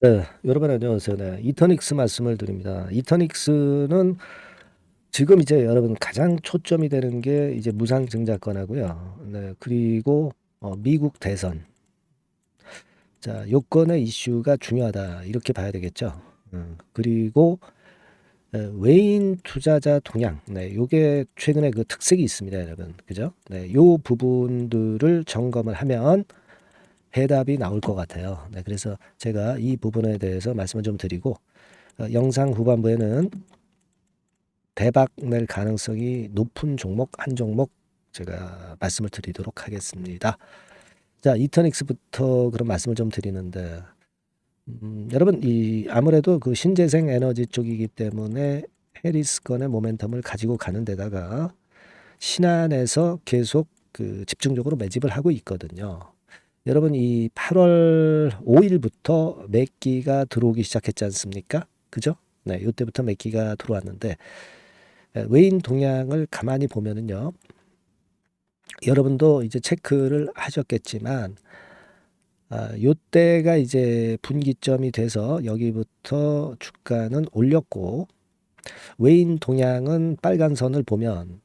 네, 여러분 안녕하세요. 네, 이터닉스 말씀을 드립니다. 이터닉스는 지금 이제 여러분 가장 초점이 되는 게 이제 무상증자권하고요. 네, 그리고 미국 대선. 자, 요건의 이슈가 중요하다 이렇게 봐야 되겠죠. 그리고 외인 투자자 동향. 네, 요게 최근에 그 특색이 있습니다, 여러분. 그죠? 네, 요 부분들을 점검을 하면 해답이 나올 것 같아요. 네, 그래서 제가 이 부분에 대해서 말씀을 좀 드리고 영상 후반부에는 대박 낼 가능성이 높은 종목 한 종목 제가 말씀을 드리도록 하겠습니다. 자, 이터닉스부터 그런 말씀을 좀 드리는데 여러분 이 아무래도 그 신재생 에너지 쪽이기 때문에 해리스건의 모멘텀을 가지고 가는 데다가 신한에서 계속 그 집중적으로 매집을 하고 있거든요. 여러분 이 8월 5일부터 매기가 들어오기 시작했지 않습니까? 그죠? 네, 이때부터 매기가 들어왔는데 외인 동향을 가만히 보면은요. 여러분도 이제 체크를 하셨겠지만 요때가 이제 분기점이 돼서 여기부터 주가는 올렸고 외인 동향은 빨간 선을 보면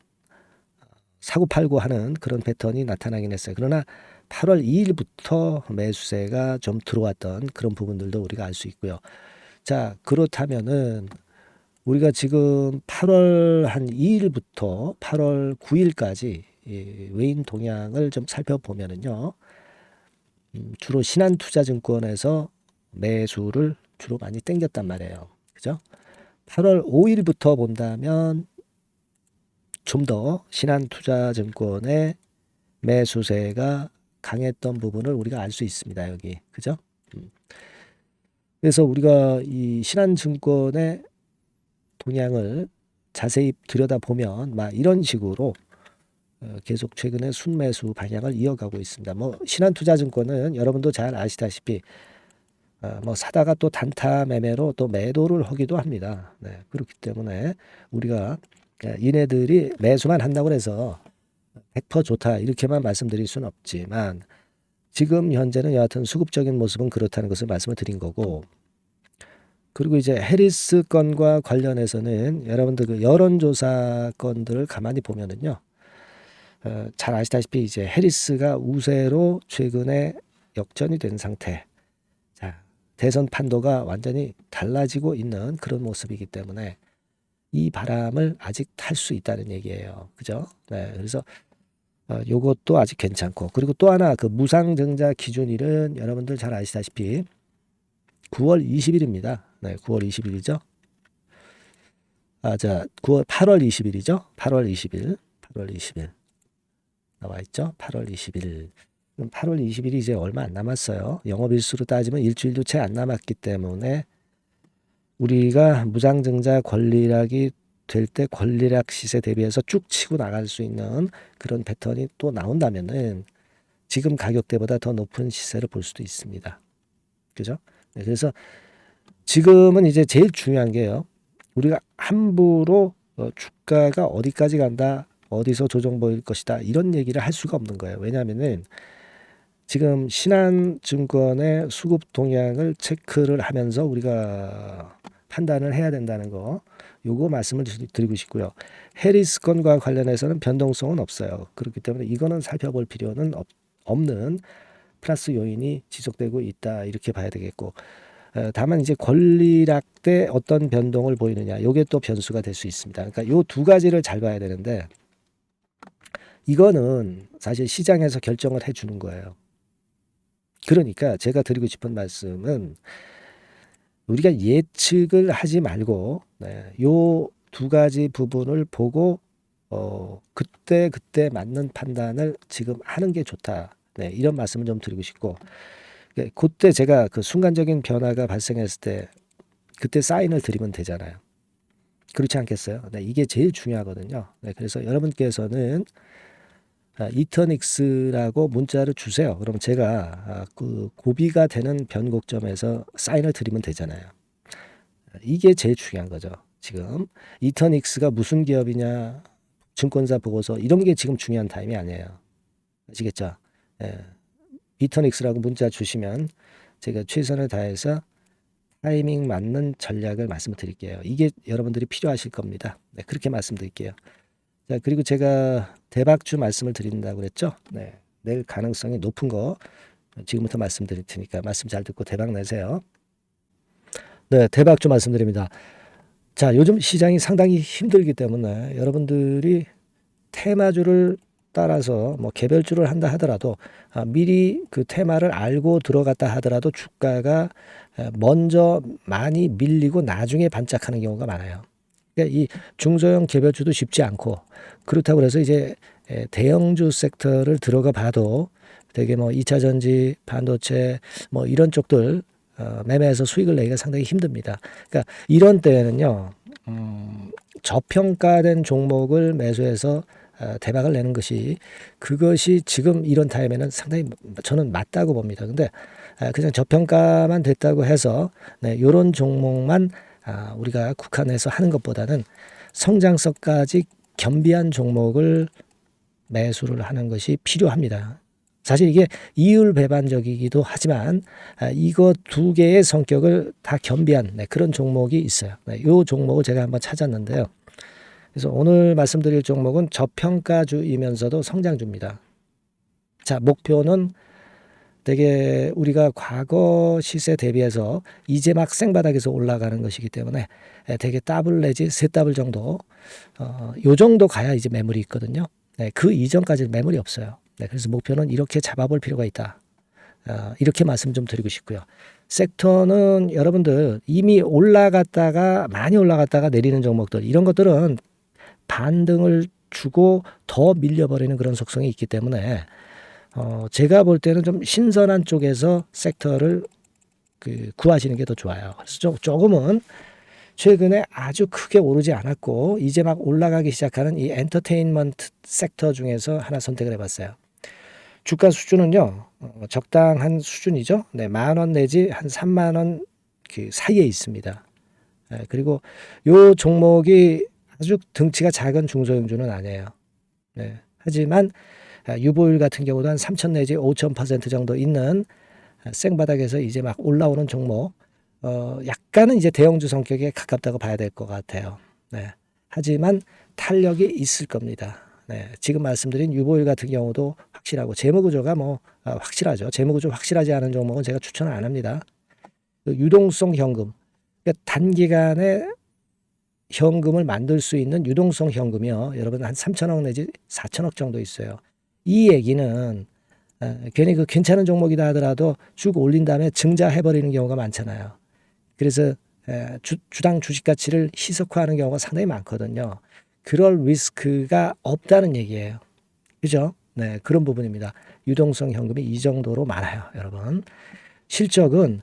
사고 팔고 하는 그런 패턴이 나타나긴 했어요. 그러나 8월 2일부터 매수세가 좀 들어왔던 그런 부분들도 우리가 알 수 있고요. 자, 그렇다면은 우리가 지금 8월 한 2일부터 8월 9일까지 외인 동향을 좀 살펴보면은요. 주로 신한투자증권에서 매수를 주로 많이 땡겼단 말이에요. 그죠? 8월 5일부터 본다면 좀 더 신한투자증권의 매수세가 강했던 부분을 우리가 알 수 있습니다. 여기. 그죠? 그래서 우리가 이 신한증권의 동향을 자세히 들여다보면 막 이런 식으로 계속 최근에 순매수 방향을 이어가고 있습니다. 뭐 신한투자증권은 여러분도 잘 아시다시피 뭐 사다가 또 단타 매매로 또 매도를 하기도 합니다. 네, 그렇기 때문에 우리가 얘네들이 매수만 한다고 해서 100% 좋다 이렇게만 말씀드릴 수는 없지만 지금 현재는 여하튼 수급적인 모습은 그렇다는 것을 말씀을 드린 거고 그리고 이제 해리스 건과 관련해서는 여러분들 그 여론조사 건들을 가만히 보면은요. 잘 아시다시피 이제 해리스가 우세로 최근에 역전이 된 상태. 자, 대선 판도가 완전히 달라지고 있는 그런 모습이기 때문에 이 바람을 아직 탈 수 있다는 얘기예요. 그죠? 네. 그래서 요것도 아직 괜찮고. 그리고 또 하나 그 무상증자 기준일은 여러분들 잘 아시다시피 9월 20일입니다. 네, 9월 20일이죠. 자, 8월 20일이죠. 8월 20일. 8월 20일. 나와 있죠. 8월 20일. 8월 20일이 이제 얼마 안 남았어요. 영업일수로 따지면 일주일도 채 안 남았기 때문에 우리가 무상증자 권리락이 될 때 권리락 시세 대비해서 쭉 치고 나갈 수 있는 그런 패턴이 또 나온다면은 지금 가격대보다 더 높은 시세를 볼 수도 있습니다. 그죠? 네, 그래서 지금은 이제 제일 중요한 게요. 우리가 함부로 주가가 어디까지 간다, 어디서 조정 보일 것이다 이런 얘기를 할 수가 없는 거예요. 왜냐하면은 지금 신한증권의 수급 동향을 체크를 하면서 우리가 판단을 해야 된다는 거 요거 말씀을 드리고 싶고요. 해리스 건과 관련해서는 변동성은 없어요. 그렇기 때문에 이거는 살펴볼 필요는 없는 플러스 요인이 지속되고 있다 이렇게 봐야 되겠고 다만 이제 권리락 때 어떤 변동을 보이느냐 요게 또 변수가 될 수 있습니다. 그러니까 요 두 가지를 잘 봐야 되는데 이거는 사실 시장에서 결정을 해주는 거예요. 그러니까 제가 드리고 싶은 말씀은 우리가 예측을 하지 말고 네, 요두 가지 부분을 보고 그때 맞는 판단을 지금 하는 게 좋다. 네, 이런 말씀을 좀 드리고 싶고 그때 제가 그 순간적인 변화가 발생했을 때 그때 사인을 드리면 되잖아요. 그렇지 않겠어요? 네, 이게 제일 중요하거든요. 네, 그래서 여러분께서는 이터닉스라고 문자를 주세요. 그럼 제가 그 고비가 되는 변곡점에서 사인을 드리면 되잖아요. 이게 제일 중요한 거죠. 지금 이터닉스가 무슨 기업이냐, 증권사 보고서 이런 게 지금 중요한 타임이 아니에요. 아시겠죠? 예. 이터닉스라고 문자 주시면 제가 최선을 다해서 타이밍 맞는 전략을 말씀드릴게요. 이게 여러분들이 필요하실 겁니다. 네, 그렇게 말씀드릴게요. 자, 그리고 제가 대박주 말씀을 드린다고 그랬죠? 네, 낼 가능성이 높은 거 지금부터 말씀드릴 테니까 말씀 잘 듣고 대박 내세요. 네, 대박주 말씀드립니다. 자, 요즘 시장이 상당히 힘들기 때문에 여러분들이 테마주를 따라서 뭐 개별주를 한다 하더라도 미리 그 테마를 알고 들어갔다 하더라도 주가가 먼저 많이 밀리고 나중에 반짝하는 경우가 많아요. 그러니까 이 중소형 개별주도 쉽지 않고 그렇다고 해서 이제 대형주 섹터를 들어가 봐도 되게 뭐 2차 전지, 반도체 뭐 이런 쪽들 매매해서 수익을 내기가 상당히 힘듭니다. 그러니까 이런 때에는요, 저평가된 종목을 매수해서 대박을 내는 것이 그것이 지금 이런 타임에는 상당히 저는 맞다고 봅니다. 근데 그냥 저평가만 됐다고 해서 네, 이런 종목만 우리가 국한해서 하는 것보다는 성장성까지 겸비한 종목을 매수를 하는 것이 필요합니다. 사실 이게 이율배반적이기도 하지만 이거 두 개의 성격을 다 겸비한 그런 종목이 있어요. 이 종목을 제가 한번 찾았는데요. 그래서 오늘 말씀드릴 종목은 저평가주이면서도 성장주입니다. 자, 목표는 되게 우리가 과거 시세 대비해서 이제 막 생바닥에서 올라가는 것이기 때문에 되게 더블 내지 세 더블 정도 요 정도 가야 이제 매물이 있거든요. 그 이전까지는 매물이 없어요. 그래서 목표는 이렇게 잡아볼 필요가 있다. 이렇게 말씀 좀 드리고 싶고요. 섹터는 여러분들 이미 올라갔다가 많이 올라갔다가 내리는 종목들 이런 것들은 반등을 주고 더 밀려버리는 그런 속성이 있기 때문에 제가 볼 때는 좀 신선한 쪽에서 섹터를 구하시는 게 더 좋아요. 그래서 조금은 최근에 아주 크게 오르지 않았고 이제 막 올라가기 시작하는 이 엔터테인먼트 섹터 중에서 하나 선택을 해봤어요. 주가 수준은요 적당한 수준이죠. 네, 10,000원 내지 한 30,000원 그 사이에 있습니다. 그리고 요 종목이 아주 등치가 작은 중소형주는 아니에요. 네, 하지만 유보율 같은 경우도 한 3,000 내지 5,000% 정도 있는 생바닥에서 이제 막 올라오는 종목, 약간은 이제 대형주 성격에 가깝다고 봐야 될 것 같아요. 네, 하지만 탄력이 있을 겁니다. 네, 지금 말씀드린 유보율 같은 경우도 확실하고 재무구조가 뭐 확실하죠. 재무구조 확실하지 않은 종목은 제가 추천을 안 합니다. 유동성 현금, 그러니까 단기간에 현금을 만들 수 있는 유동성 현금이요. 여러분 한 3,000억 내지 4,000억 정도 있어요. 이 얘기는 괜히 그 괜찮은 종목이다 하더라도 쭉 올린 다음에 증자해버리는 경우가 많잖아요. 그래서 주당 주식 가치를 희석화하는 경우가 상당히 많거든요. 그럴 리스크가 없다는 얘기예요. 그죠? 네, 그런 부분입니다. 유동성 현금이 이 정도로 많아요, 여러분. 실적은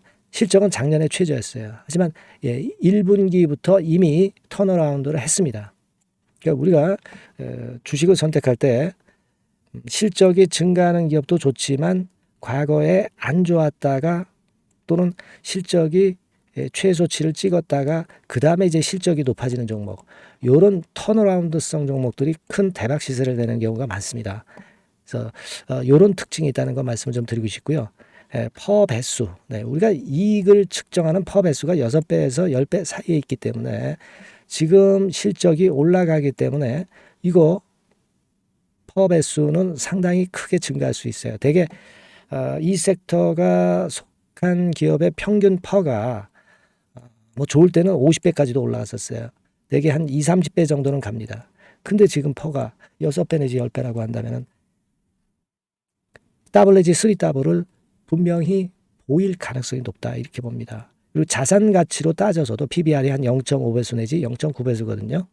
작년에 최저였어요. 하지만 1분기부터 이미 턴어라운드를 했습니다. 그러니까 우리가 주식을 선택할 때 실적이 증가하는 기업도 좋지만 과거에 안 좋았다가 또는 실적이 최소치를 찍었다가 그 다음에 이제 실적이 높아지는 종목, 이런 턴어라운드성 종목들이 큰 대박 시세를 내는 경우가 많습니다. 그래서 이런 특징이 있다는 거 말씀을 좀 드리고 싶고요. 퍼 배수, 우리가 이익을 측정하는 퍼 배수가 6배에서 10배 사이에 있기 때문에 지금 실적이 올라가기 때문에 이거 퍼 배수는 상당히 크게 증가할 수 있어요. 대개 이 섹터가 속한 기업의 평균 퍼가 뭐 좋을 때는 50배까지도 올라갔었어요. 대개 한 2, 30배 정도는 갑니다. 근데 지금 퍼가 6배 내지 10배라고 한다면은 더블 내지 3더블을 분명히 보일 가능성이 높다 이렇게 봅니다. 그리고 자산 가치로 따져서도 PBR이 한 0.5배수 내지 0.9배수거든요.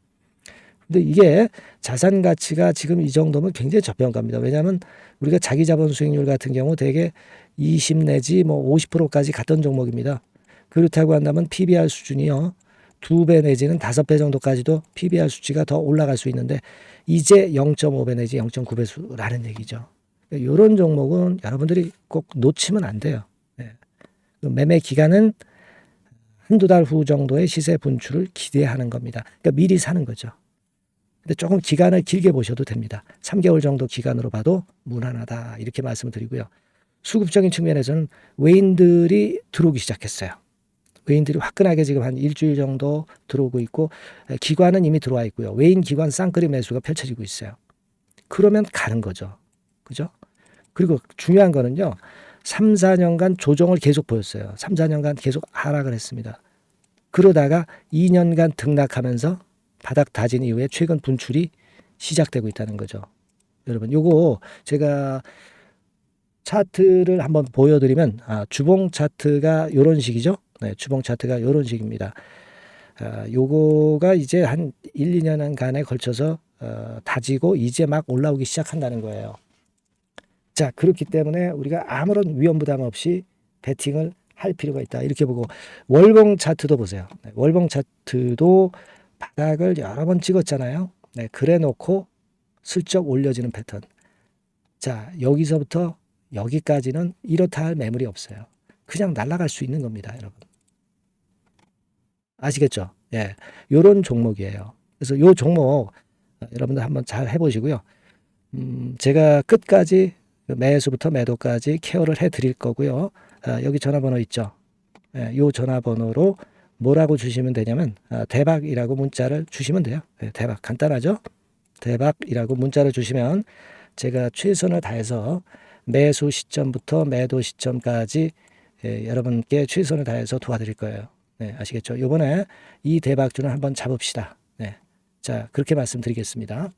근데 이게 자산 가치가 지금 이 정도면 굉장히 저평가입니다. 왜냐하면 우리가 자기 자본 수익률 같은 경우 대개 20 내지 뭐 50%까지 갔던 종목입니다. 그렇다고 한다면 PBR 수준이요 2배 내지는 5배 정도까지도 PBR 수치가 더 올라갈 수 있는데 이제 0.5배 내지 0.9배수라는 얘기죠. 이런 종목은 여러분들이 꼭 놓치면 안 돼요. 매매 기간은 한두 달 후 정도의 시세 분출을 기대하는 겁니다. 그러니까 미리 사는 거죠. 근데 조금 기간을 길게 보셔도 됩니다. 3개월 정도 기간으로 봐도 무난하다 이렇게 말씀을 드리고요. 수급적인 측면에서는 외인들이 들어오기 시작했어요. 외인들이 화끈하게 지금 한 일주일 정도 들어오고 있고 기관은 이미 들어와 있고요. 외인 기관 쌍끌이 매수가 펼쳐지고 있어요. 그러면 가는 거죠. 그죠? 그리고 중요한 거는요. 3, 4년간 조정을 계속 보였어요. 3, 4년간 계속 하락을 했습니다. 그러다가 2년간 등락하면서 바닥 다진 이후에 최근 분출이 시작되고 있다는 거죠. 여러분, 요거 제가 차트를 한번 보여드리면 주봉 차트가 요런 식이죠. 네, 주봉 차트가 요런 식입니다. 요거가 이제 한 1, 2년간에 걸쳐서 다지고 이제 막 올라오기 시작한다는 거예요. 자, 그렇기 때문에 우리가 아무런 위험 부담 없이 베팅을 할 필요가 있다. 이렇게 보고 월봉 차트도 보세요. 네, 월봉 차트도 바닥을 여러 번 찍었잖아요. 네, 그래 놓고 슬쩍 올려지는 패턴. 자, 여기서부터 여기까지는 이렇다 할 매물이 없어요. 그냥 날아갈 수 있는 겁니다, 여러분. 아시겠죠? 예. 요런 종목이에요. 그래서 요 종목 여러분들 한번 잘 해보시고요. 제가 끝까지 매수부터 매도까지 케어를 해 드릴 거고요. 여기 전화번호 있죠? 예, 요 전화번호로 뭐라고 주시면 되냐면 대박이라고 문자를 주시면 돼요. 예, 대박 간단하죠? 대박이라고 문자를 주시면 제가 최선을 다해서 매수 시점부터 매도 시점까지 여러분께 최선을 다해서 도와드릴 거예요. 네, 아시겠죠? 이번에 이 대박주는 한번 잡읍시다. 네, 자 그렇게 말씀드리겠습니다.